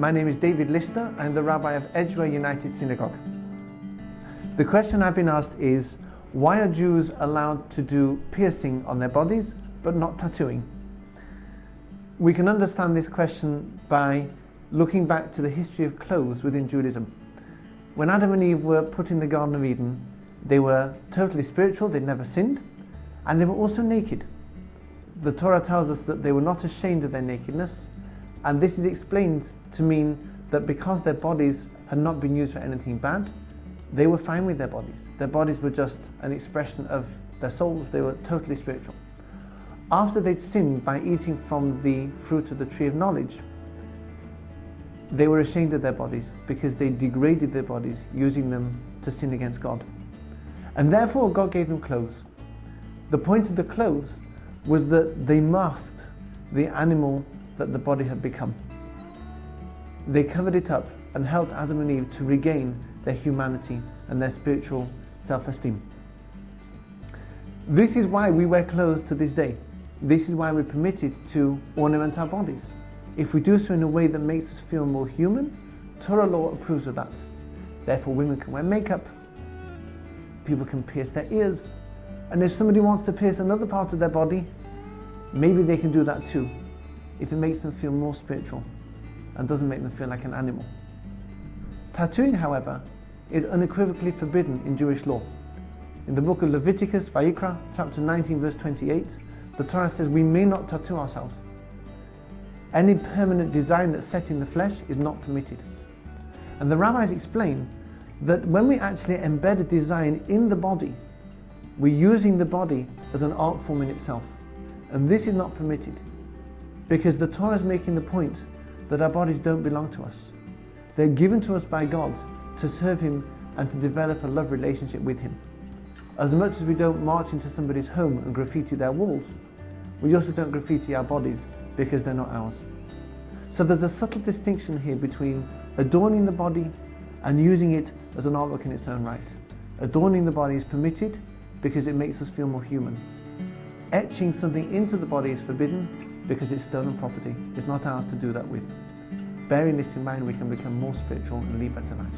My name is David Lister. I'm the Rabbi of Edgware United Synagogue. The question I've been asked is, why are Jews allowed to do piercing on their bodies but not tattooing? We can understand this question by looking back to the history of clothes within Judaism. When Adam and Eve were put in the Garden of Eden, they were totally spiritual, they'd never sinned, and they were also naked. The Torah tells us that they were not ashamed of their nakedness, and this is explained to mean that because their bodies had not been used for anything bad, they were fine with their bodies. Their bodies were just an expression of their souls. They were totally spiritual. After they'd sinned by eating from the fruit of the tree of knowledge, they were ashamed of their bodies because they degraded their bodies, using them to sin against God. And therefore God gave them clothes. The point of the clothes was that they masked the animal that the body had become. They covered it up and helped Adam and Eve to regain their humanity and their spiritual self-esteem. This is why we wear clothes to this day. This is why we're permitted to ornament our bodies. If we do so in a way that makes us feel more human, Torah law approves of that. Therefore, women can wear makeup, people can pierce their ears, and if somebody wants to pierce another part of their body, maybe they can do that too, if it makes them feel more spiritual and doesn't make them feel like an animal. Tattooing, however, is unequivocally forbidden in Jewish law. In the book of Leviticus, Vayikra, chapter 19, verse 28, the Torah says we may not tattoo ourselves. Any permanent design that's set in the flesh is not permitted. And the rabbis explain that when we actually embed a design in the body, we're using the body as an art form in itself. And this is not permitted, because the Torah is making the point that our bodies don't belong to us. They're given to us by God to serve Him and to develop a love relationship with Him. As much as we don't march into somebody's home and graffiti their walls, we also don't graffiti our bodies because they're not ours. So there's a subtle distinction here between adorning the body and using it as an artwork in its own right. Adorning the body is permitted because it makes us feel more human. Etching something into the body is forbidden because it's stolen property. It's not ours to do that with. Bearing this in mind, we can become more spiritual and lead better lives.